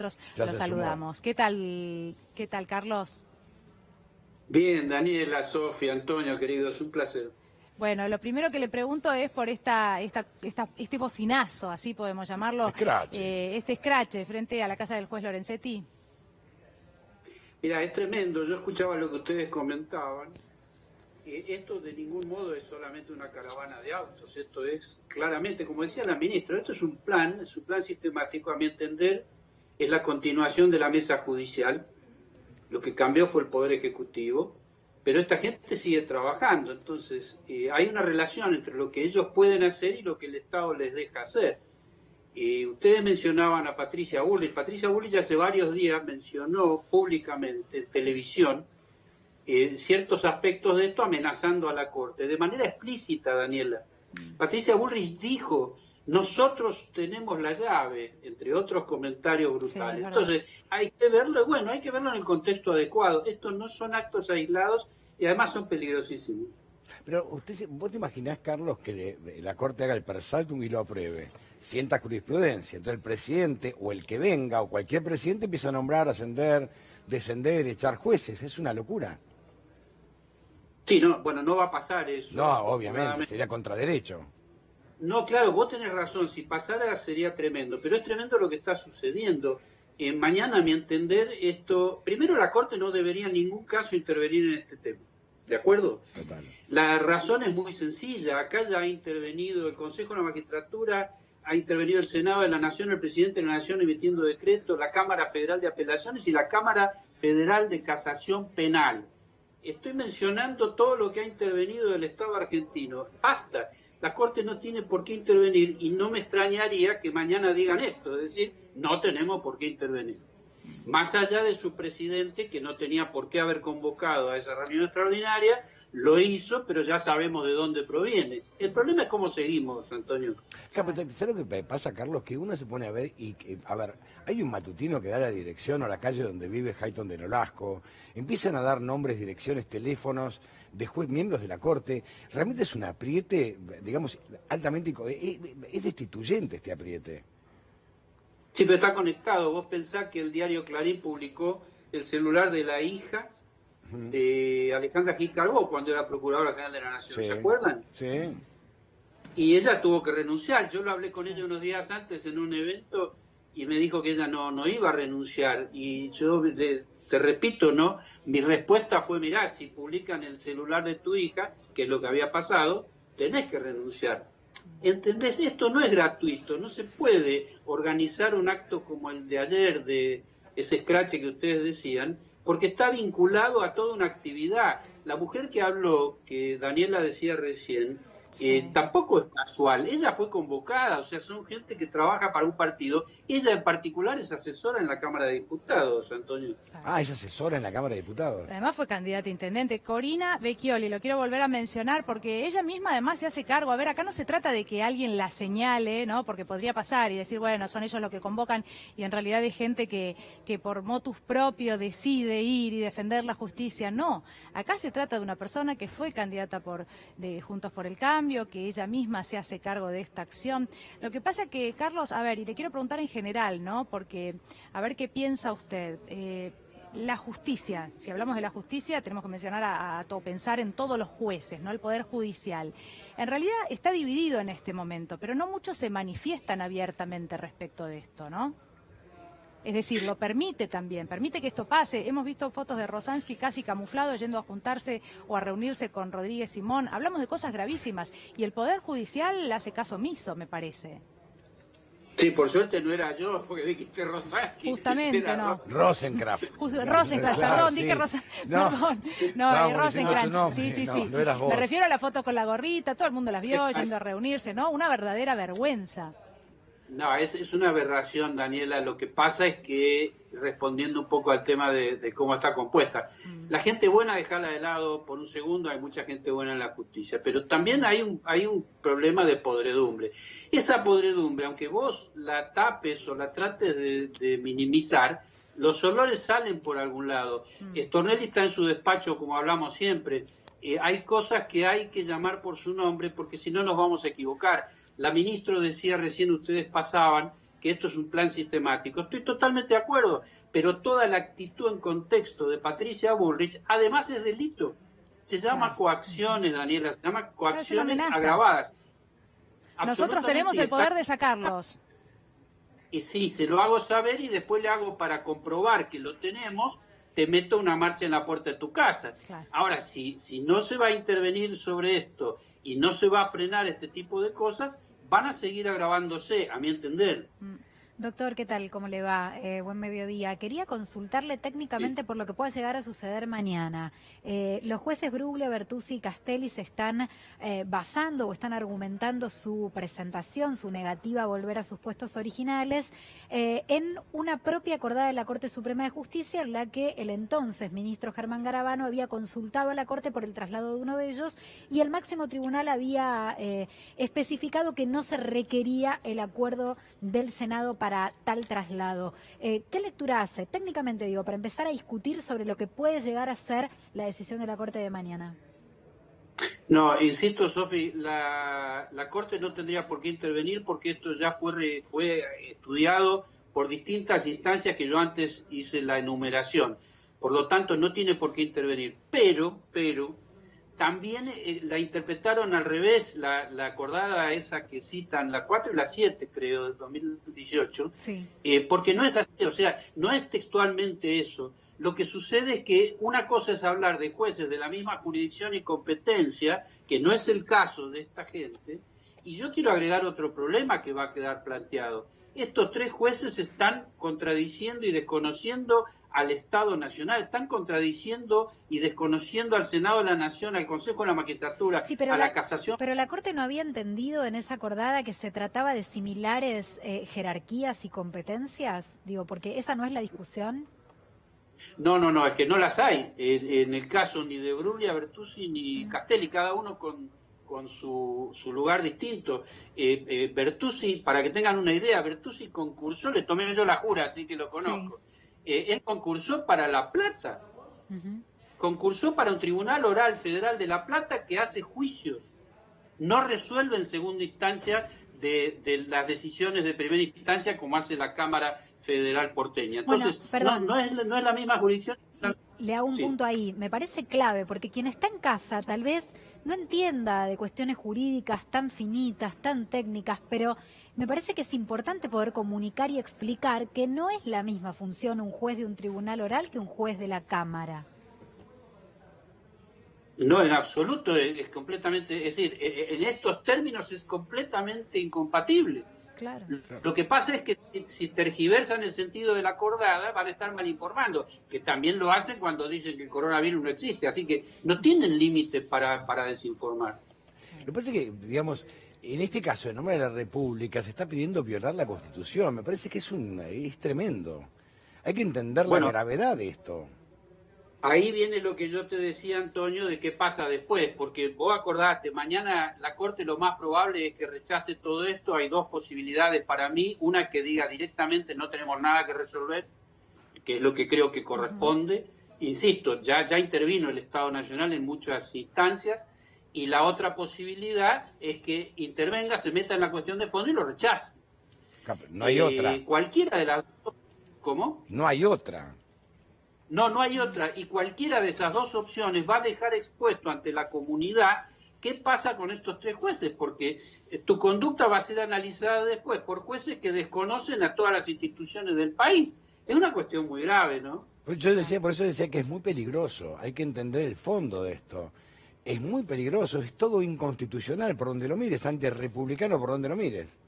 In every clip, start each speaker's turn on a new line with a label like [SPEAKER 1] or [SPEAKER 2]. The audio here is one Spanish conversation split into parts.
[SPEAKER 1] nosotros
[SPEAKER 2] Ya
[SPEAKER 1] lo
[SPEAKER 2] se
[SPEAKER 1] saludamos. ¿Qué tal, Carlos?
[SPEAKER 3] Bien, Daniela, Sofía, Antonio, queridos, un placer.
[SPEAKER 1] Bueno, lo primero que le pregunto es por este bocinazo, así podemos llamarlo, este escrache frente a la casa del juez Lorenzetti.
[SPEAKER 3] Mira, es tremendo, yo escuchaba lo que ustedes comentaban. Esto de ningún modo es solamente una caravana de autos, esto es claramente, como decía la ministra, esto es un plan sistemático, a mi entender, es la continuación de la mesa judicial. Lo que cambió fue el Poder Ejecutivo, pero esta gente sigue trabajando, entonces hay una relación entre lo que ellos pueden hacer y lo que el Estado les deja hacer. Ustedes mencionaban a Patricia Bullrich. Patricia Bullrich hace varios días mencionó públicamente en televisión ciertos aspectos de esto amenazando a la Corte, de manera explícita, Daniela. Patricia Bullrich dijo: nosotros tenemos la llave, entre otros comentarios brutales. Sí, entonces, hay que verlo, bueno, hay que verlo en el contexto adecuado. Estos no son actos aislados y además son peligrosísimos.
[SPEAKER 2] Pero vos te imaginás, Carlos, que la Corte haga el persaltum y lo apruebe, sienta jurisprudencia, entonces el presidente o el que venga o cualquier presidente empieza a nombrar, ascender, descender, echar jueces, es una locura.
[SPEAKER 3] Sí, no, bueno, no va a pasar eso.
[SPEAKER 2] No, obviamente, sería contraderecho.
[SPEAKER 3] No, claro, vos tenés razón, si pasara sería tremendo, pero es tremendo lo que está sucediendo. Mañana, a mi entender, primero la Corte no debería en ningún caso intervenir en este tema, ¿de acuerdo?
[SPEAKER 2] Total.
[SPEAKER 3] La razón es muy sencilla, acá ya ha intervenido el Consejo de la Magistratura, ha intervenido el Senado de la Nación, el Presidente de la Nación emitiendo decretos, la Cámara Federal de Apelaciones y la Cámara Federal de Casación Penal. Estoy mencionando todo lo que ha intervenido el Estado argentino. Basta, la Corte no tiene por qué intervenir y no me extrañaría que mañana digan esto, es decir, no tenemos por qué intervenir. Más allá de su presidente, que no tenía por qué haber convocado a esa reunión extraordinaria, lo hizo, pero ya sabemos de dónde proviene. El problema es cómo seguimos, Antonio.
[SPEAKER 2] ¿Sabes lo que pasa, Carlos? Que uno se pone a ver a ver, hay un matutino que da la dirección a la calle donde vive Hayton de Nolasco, empiezan a dar nombres, direcciones, teléfonos de miembros de la Corte. Realmente es un apriete, digamos, altamente, es destituyente este apriete.
[SPEAKER 3] Sí, pero está conectado. Vos pensás que el diario Clarín publicó el celular de la hija de Alejandra Gil Carbó cuando era Procuradora General de la Nación, sí. ¿Se acuerdan?
[SPEAKER 2] Sí.
[SPEAKER 3] Y ella tuvo que renunciar. Yo lo hablé con ella unos días antes en un evento y me dijo que ella no iba a renunciar. Y yo te repito, ¿no? Mi respuesta fue: mirá, si publican el celular de tu hija, que es lo que había pasado, tenés que renunciar. ¿Entendés? Esto no es gratuito, no se puede organizar un acto como el de ayer, de ese escrache que ustedes decían, porque está vinculado a toda una actividad. La mujer que habló, que Daniela decía recién, tampoco es casual, ella fue convocada, o sea, son gente que trabaja para un partido, ella en particular es asesora en la Cámara de Diputados, Antonio.
[SPEAKER 2] Ah, es asesora en la Cámara de Diputados.
[SPEAKER 1] Además fue candidata a intendente. Corina Vecchioli, lo quiero volver a mencionar porque ella misma además se hace cargo. A ver, acá no se trata de que alguien la señale, ¿no? Porque podría pasar y decir, bueno, son ellos los que convocan, y en realidad hay gente que por motus propio decide ir y defender la justicia. No, acá se trata de una persona que fue candidata de Juntos por el Cambio, que ella misma se hace cargo de esta acción. Lo que pasa que, Carlos, a ver, y le quiero preguntar en general, ¿no? Porque, a ver qué piensa usted. La justicia, si hablamos de la justicia, tenemos que mencionar pensar en todos los jueces, ¿no? El Poder Judicial. En realidad está dividido en este momento, pero no muchos se manifiestan abiertamente respecto de esto, ¿no? Es decir, lo permite también, permite que esto pase. Hemos visto fotos de Rosansky casi camuflado yendo a juntarse o a reunirse con Rodríguez Simón. Hablamos de cosas gravísimas y el Poder Judicial le hace caso omiso, me parece.
[SPEAKER 3] Sí, por suerte no era yo, porque dijiste Rosansky.
[SPEAKER 1] Justamente, no.
[SPEAKER 2] Rosenkrantz.
[SPEAKER 1] Rosenkrantz,
[SPEAKER 2] claro,
[SPEAKER 1] perdón,
[SPEAKER 2] sí.
[SPEAKER 1] dije Rosenkrantz.
[SPEAKER 2] No,
[SPEAKER 1] perdón, no, Rosenkrantz. Sí.
[SPEAKER 2] No eras vos.
[SPEAKER 1] Me refiero a la foto con la gorrita, todo el mundo las vio yendo a reunirse, ¿no? Una verdadera vergüenza.
[SPEAKER 3] No, es una aberración, Daniela. Lo que pasa es que, respondiendo un poco al tema de cómo está compuesta, la gente buena, dejala de lado por un segundo, hay mucha gente buena en la justicia, pero también hay un problema de podredumbre. Esa podredumbre, aunque vos la tapes o la trates de minimizar, los olores salen por algún lado. Stornelli está en su despacho, como hablamos siempre. Hay cosas que hay que llamar por su nombre, porque si no nos vamos a equivocar. La ministra decía recién, ustedes pasaban, que esto es un plan sistemático. Estoy totalmente de acuerdo, pero toda la actitud en contexto de Patricia Bullrich, además es delito. Se llama coacciones, Daniela, se llama coacciones agravadas.
[SPEAKER 1] Nosotros tenemos el poder de sacarlos.
[SPEAKER 3] Y sí, se lo hago saber y después le hago para comprobar que lo tenemos, te meto una marcha en la puerta de tu casa.
[SPEAKER 1] Claro.
[SPEAKER 3] Ahora, si no se va a intervenir sobre esto y no se va a frenar este tipo de cosas, van a seguir agravándose, a mi entender.
[SPEAKER 4] Doctor, ¿qué tal? ¿Cómo le va? Buen mediodía. Quería consultarle técnicamente por lo que pueda llegar a suceder mañana. Los jueces Bruglia, Bertuzzi y Castelli se están basando o están argumentando su presentación, su negativa a volver a sus puestos originales, en una propia acordada de la Corte Suprema de Justicia, en la que el entonces ministro Germán Garabano había consultado a la Corte por el traslado de uno de ellos y el máximo tribunal había especificado que no se requería el acuerdo del Senado para tal traslado. ¿Qué lectura hace? Técnicamente digo, para empezar a discutir sobre lo que puede llegar a ser la decisión de la Corte de mañana.
[SPEAKER 3] No, insisto, Sofi, la Corte no tendría por qué intervenir porque esto ya fue estudiado por distintas instancias que yo antes hice la enumeración. Por lo tanto, no tiene por qué intervenir. Pero también la interpretaron al revés, la acordada esa que citan, la 4 y la 7, creo, del 2018,
[SPEAKER 4] sí.
[SPEAKER 3] Porque no es así, o sea, no es textualmente eso. Lo que sucede es que una cosa es hablar de jueces de la misma jurisdicción y competencia, que no es el caso de esta gente, y yo quiero agregar otro problema que va a quedar planteado. Estos tres jueces están contradiciendo y desconociendo al Estado Nacional, están contradiciendo y desconociendo al Senado de la Nación, al Consejo de la Magistratura,
[SPEAKER 4] sí, pero
[SPEAKER 3] a la Casación.
[SPEAKER 4] Pero la Corte no había entendido en esa acordada que se trataba de similares jerarquías y competencias, digo, porque esa no es la discusión.
[SPEAKER 3] No, es que no las hay. En el caso ni de Bruglia, Bertuzzi ni Castelli, cada uno con su lugar distinto. Bertuzzi, para que tengan una idea, Bertuzzi concursó, le tomé yo la jura, así que lo conozco. Sí. Él concursó para La Plata, concursó para un tribunal oral federal de La Plata que hace juicios, no resuelve en segunda instancia de las decisiones de primera instancia como hace la Cámara Federal porteña. Entonces,
[SPEAKER 4] bueno,
[SPEAKER 3] no es la misma jurisdicción.
[SPEAKER 4] Le hago un punto ahí, me parece clave, porque quien está en casa tal vez no entienda de cuestiones jurídicas tan finitas, tan técnicas, pero me parece que es importante poder comunicar y explicar que no es la misma función un juez de un tribunal oral que un juez de la Cámara.
[SPEAKER 3] No, en absoluto, es completamente, es decir, en estos términos es completamente incompatible.
[SPEAKER 4] Claro.
[SPEAKER 3] Lo que pasa es que si tergiversan el sentido de la acordada van a estar mal informando, que también lo hacen cuando dicen que el coronavirus no existe, así que no tienen límite para desinformar.
[SPEAKER 2] Lo que pasa es que, digamos, en este caso, en nombre de la República, se está pidiendo violar la Constitución. Me parece que es tremendo. Hay que entender la gravedad de esto.
[SPEAKER 3] Ahí viene lo que yo te decía, Antonio, de qué pasa después, porque vos acordate, mañana la Corte lo más probable es que rechace todo esto. Hay dos posibilidades para mí, una que diga directamente no tenemos nada que resolver, que es lo que creo que corresponde. Insisto, ya intervino el Estado Nacional en muchas instancias, y la otra posibilidad es que intervenga, se meta en la cuestión de fondo y lo rechace.
[SPEAKER 2] No hay otra.
[SPEAKER 3] Cualquiera de las dos. ¿Cómo?
[SPEAKER 2] No hay otra.
[SPEAKER 3] No hay otra. Y cualquiera de esas dos opciones va a dejar expuesto ante la comunidad qué pasa con estos tres jueces, porque tu conducta va a ser analizada después por jueces que desconocen a todas las instituciones del país. Es una cuestión muy grave, ¿no?
[SPEAKER 2] Por eso decía que es muy peligroso. Hay que entender el fondo de esto. Es muy peligroso, es todo inconstitucional por donde lo mires, antirrepublicano por donde lo mires.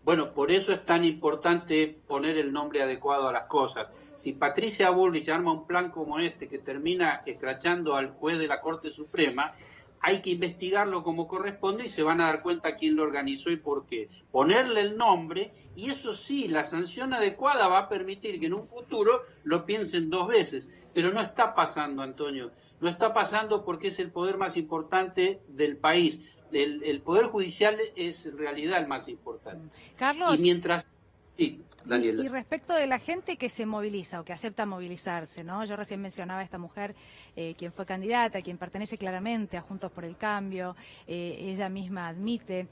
[SPEAKER 3] Bueno, por eso es tan importante poner el nombre adecuado a las cosas. Si Patricia Bullrich arma un plan como este que termina escrachando al juez de la Corte Suprema, hay que investigarlo como corresponde y se van a dar cuenta quién lo organizó y por qué. Ponerle el nombre, y eso sí, la sanción adecuada va a permitir que en un futuro lo piensen dos veces. Pero no está pasando, Antonio. No está pasando porque es el poder más importante del país. El Poder Judicial es en realidad el más importante.
[SPEAKER 1] Carlos.
[SPEAKER 3] Y mientras... Sí, Daniela.
[SPEAKER 1] Y respecto de la gente que se moviliza o que acepta movilizarse, ¿no? Yo recién mencionaba a esta mujer, quien fue candidata, quien pertenece claramente a Juntos por el Cambio, ella misma admite,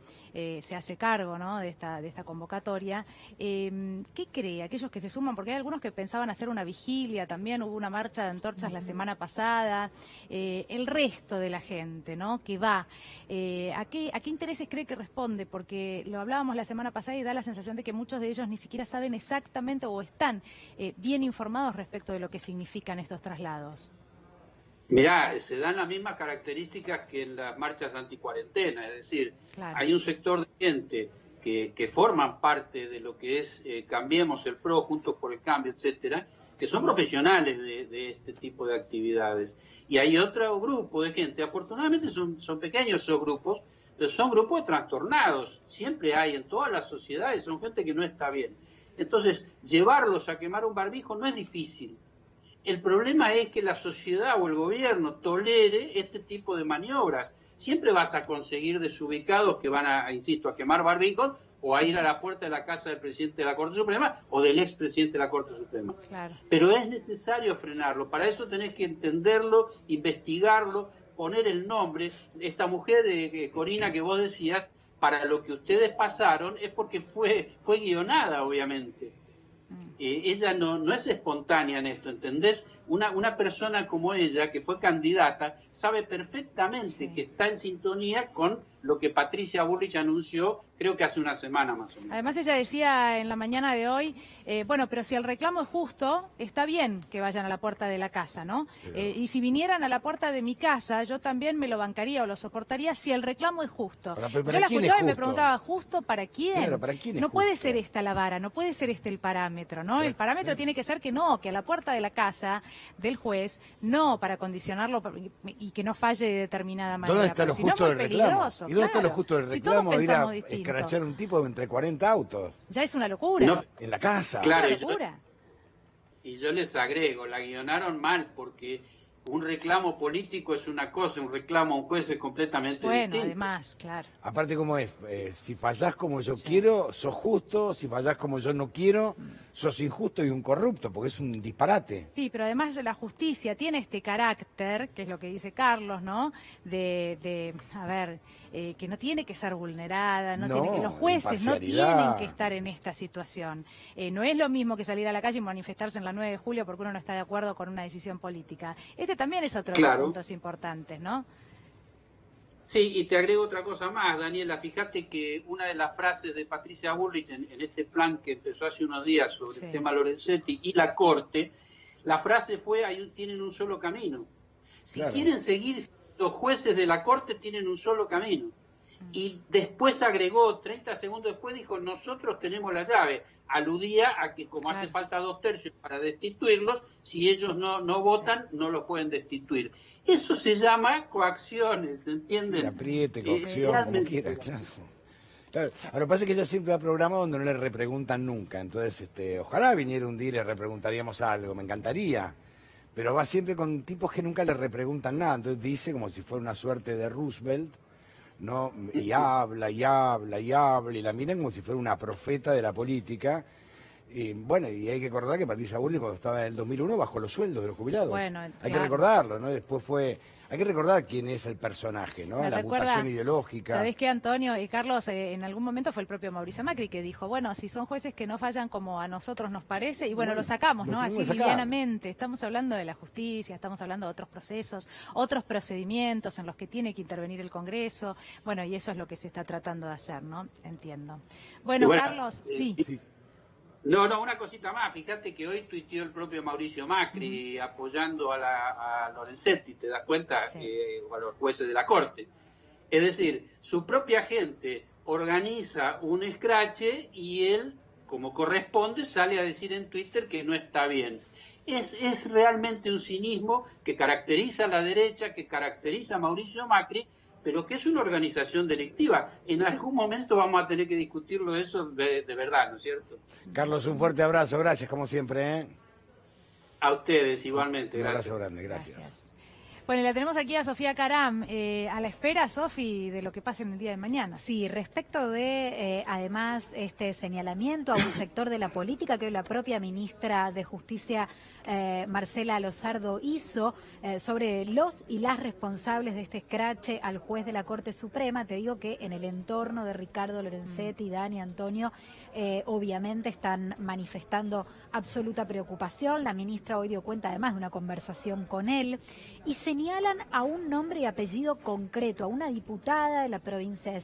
[SPEAKER 1] se hace cargo, ¿no?, de esta convocatoria. ¿Qué cree aquellos que se suman? Porque hay algunos que pensaban hacer una vigilia, también hubo una marcha de antorchas la semana pasada, el resto de la gente, ¿no?, que va, ¿a qué intereses cree que responde? Porque lo hablábamos la semana pasada y da la sensación de que muchos de ellos ni siquiera saben exactamente o están bien informados respecto de lo que significan estos traslados.
[SPEAKER 3] Mirá, se dan las mismas características que en las marchas anticuarentena, es decir,
[SPEAKER 1] Claro.
[SPEAKER 3] hay un sector de gente que forman parte de lo que es Cambiemos el PRO, Juntos por el Cambio, etcétera, que son profesionales de este tipo de actividades. Y hay otro grupo de gente, afortunadamente son pequeños esos grupos, pero son grupos trastornados, siempre hay en todas las sociedades, son gente que no está bien. Entonces, llevarlos a quemar un barbijo no es difícil. El problema es que la sociedad o el gobierno tolere este tipo de maniobras. Siempre vas a conseguir desubicados que van a, insisto, a quemar barbijos o a ir a la puerta de la casa del presidente de la Corte Suprema o del expresidente de la Corte Suprema.
[SPEAKER 1] Claro.
[SPEAKER 3] Pero es necesario frenarlo. Para eso tenés que entenderlo, investigarlo, poner el nombre. Esta mujer, Corina, que vos decías, para lo que ustedes pasaron es porque fue guionada, obviamente. Ella no es espontánea en esto, ¿entendés? Una persona como ella, que fue candidata, sabe perfectamente que está en sintonía con lo que Patricia Bullrich anunció, creo que hace una semana más o menos.
[SPEAKER 1] Además ella decía en la mañana de hoy, bueno, pero si el reclamo es justo, está bien que vayan a la puerta de la casa, ¿no? Y si vinieran a la puerta de mi casa, yo también me lo bancaría o lo soportaría si el reclamo es justo.
[SPEAKER 2] ¿Para
[SPEAKER 1] Yo la
[SPEAKER 2] quién es
[SPEAKER 1] escuchaba y me
[SPEAKER 2] justo?
[SPEAKER 1] preguntaba, ¿justo para quién?
[SPEAKER 2] Claro, ¿para quién es
[SPEAKER 1] no puede
[SPEAKER 2] justo?
[SPEAKER 1] ser esta la vara, no puede ser este el parámetro, ¿no? El parámetro tiene que ser que no, que a la puerta de la casa del juez, no para condicionarlo y que no falle de determinada manera.
[SPEAKER 2] ¿Dónde está
[SPEAKER 1] pero
[SPEAKER 2] lo
[SPEAKER 1] si no es
[SPEAKER 2] justo
[SPEAKER 1] muy
[SPEAKER 2] del reclamo?
[SPEAKER 1] peligroso,
[SPEAKER 2] ¿Y dónde está lo
[SPEAKER 1] claro.
[SPEAKER 2] justo del
[SPEAKER 1] Si todos
[SPEAKER 2] reclamo de ir a
[SPEAKER 1] pensamos distinto.
[SPEAKER 2] escrachar un tipo entre 40 autos
[SPEAKER 1] Ya es una locura.
[SPEAKER 3] No,
[SPEAKER 2] en la casa?
[SPEAKER 3] Claro,
[SPEAKER 1] Es una locura.
[SPEAKER 3] y yo les agrego, la guionaron mal porque un reclamo político es una cosa, un reclamo a un juez es completamente
[SPEAKER 1] Bueno,
[SPEAKER 3] distinto.
[SPEAKER 1] además, claro.
[SPEAKER 2] Aparte, ¿cómo es? Si fallás como yo quiero, sos justo. Si fallás como yo no quiero, sos injusto y un corrupto, porque es un disparate.
[SPEAKER 1] Sí, pero además la justicia tiene este carácter, que es lo que dice Carlos, ¿no? A ver, que no tiene que ser vulnerada, no tiene que, los jueces no
[SPEAKER 2] imparcialidad.
[SPEAKER 1] tienen que estar en esta situación. No es lo mismo que salir a la calle y manifestarse en la 9 de julio porque uno no está de acuerdo con una decisión política. Este también es otro de los
[SPEAKER 3] Claro.
[SPEAKER 1] puntos importantes, ¿no?
[SPEAKER 3] Sí, y te agrego otra cosa más, Daniela. Fíjate que una de las frases de Patricia Bullrich en este plan que empezó hace unos días sobre
[SPEAKER 1] Sí.
[SPEAKER 3] el tema Lorenzetti y la Corte, la frase fue, tienen un solo camino. Si
[SPEAKER 2] Claro.
[SPEAKER 3] quieren seguir, los jueces de la Corte tienen un solo camino. Y después agregó, 30 segundos después dijo, nosotros tenemos la llave. Aludía a que como hace
[SPEAKER 1] Claro.
[SPEAKER 3] falta 2/3 para destituirlos, si ellos no votan, no los pueden destituir. Eso se llama coacciones, ¿entienden?
[SPEAKER 2] El apriete, coacción,
[SPEAKER 3] Exactamente.
[SPEAKER 2] como quieras, claro. Claro. Ahora, lo que pasa es que ella siempre va a programas donde no le repreguntan nunca. Entonces, ojalá viniera un día y le repreguntaríamos algo, me encantaría. Pero va siempre con tipos que nunca le repreguntan nada. Entonces dice como si fuera una suerte de Roosevelt, ¿no? Y habla, y habla, y habla, y la miran como si fuera una profeta de la política. Y bueno, y hay que recordar que Patricia Bullrich cuando estaba en el 2001 bajó los sueldos de los jubilados.
[SPEAKER 1] Bueno,
[SPEAKER 2] hay
[SPEAKER 1] claro.
[SPEAKER 2] que recordarlo, ¿no? Después hay que recordar quién es el personaje, ¿no?
[SPEAKER 1] Me
[SPEAKER 2] La
[SPEAKER 1] recuerda,
[SPEAKER 2] mutación ideológica.
[SPEAKER 1] ¿Sabés qué, Antonio y Carlos? En algún momento fue el propio Mauricio Macri que dijo, bueno, si son jueces que no fallan como a nosotros nos parece, y bueno, lo sacamos,
[SPEAKER 2] lo
[SPEAKER 1] ¿no?
[SPEAKER 2] tuvimos
[SPEAKER 1] Así
[SPEAKER 2] que sacar.
[SPEAKER 1] livianamente. Estamos hablando de la justicia, estamos hablando de otros procesos, otros procedimientos en los que tiene que intervenir el Congreso. Bueno, y eso es lo que se está tratando de hacer, ¿no? Entiendo. Bueno,
[SPEAKER 3] Bueno,
[SPEAKER 1] Carlos, sí.
[SPEAKER 2] Sí.
[SPEAKER 3] No, una cosita más. Fíjate que hoy tuiteó el propio Mauricio Macri apoyando a Lorenzetti, ¿te das cuenta?
[SPEAKER 1] Sí.
[SPEAKER 3] O a los jueces de la Corte. Es decir, su propia gente organiza un escrache y él, como corresponde, sale a decir en Twitter que no está bien. Es realmente un cinismo que caracteriza a la derecha, que caracteriza a Mauricio Macri, pero que es una organización delictiva. En algún momento vamos a tener que discutirlo eso de verdad, ¿no es cierto?
[SPEAKER 2] Carlos, un fuerte abrazo, gracias como siempre, ¿eh?
[SPEAKER 3] A ustedes igualmente,
[SPEAKER 2] Un
[SPEAKER 3] gracias.
[SPEAKER 2] abrazo grande, gracias.
[SPEAKER 1] Gracias. Bueno, y la tenemos aquí a Sofía Caram, a la espera, Sofi, de lo que pase en el día de mañana.
[SPEAKER 4] Sí, respecto de, además, este señalamiento a un sector de la política que hoy la propia ministra de Justicia, Marcela Lozardo, hizo sobre los y las responsables de este escrache al juez de la Corte Suprema, te digo que en el entorno de Ricardo Lorenzetti, Dani, Antonio, obviamente están manifestando absoluta preocupación. La ministra hoy dio cuenta además de una conversación con él y señalan a un nombre y apellido concreto, a una diputada de la provincia de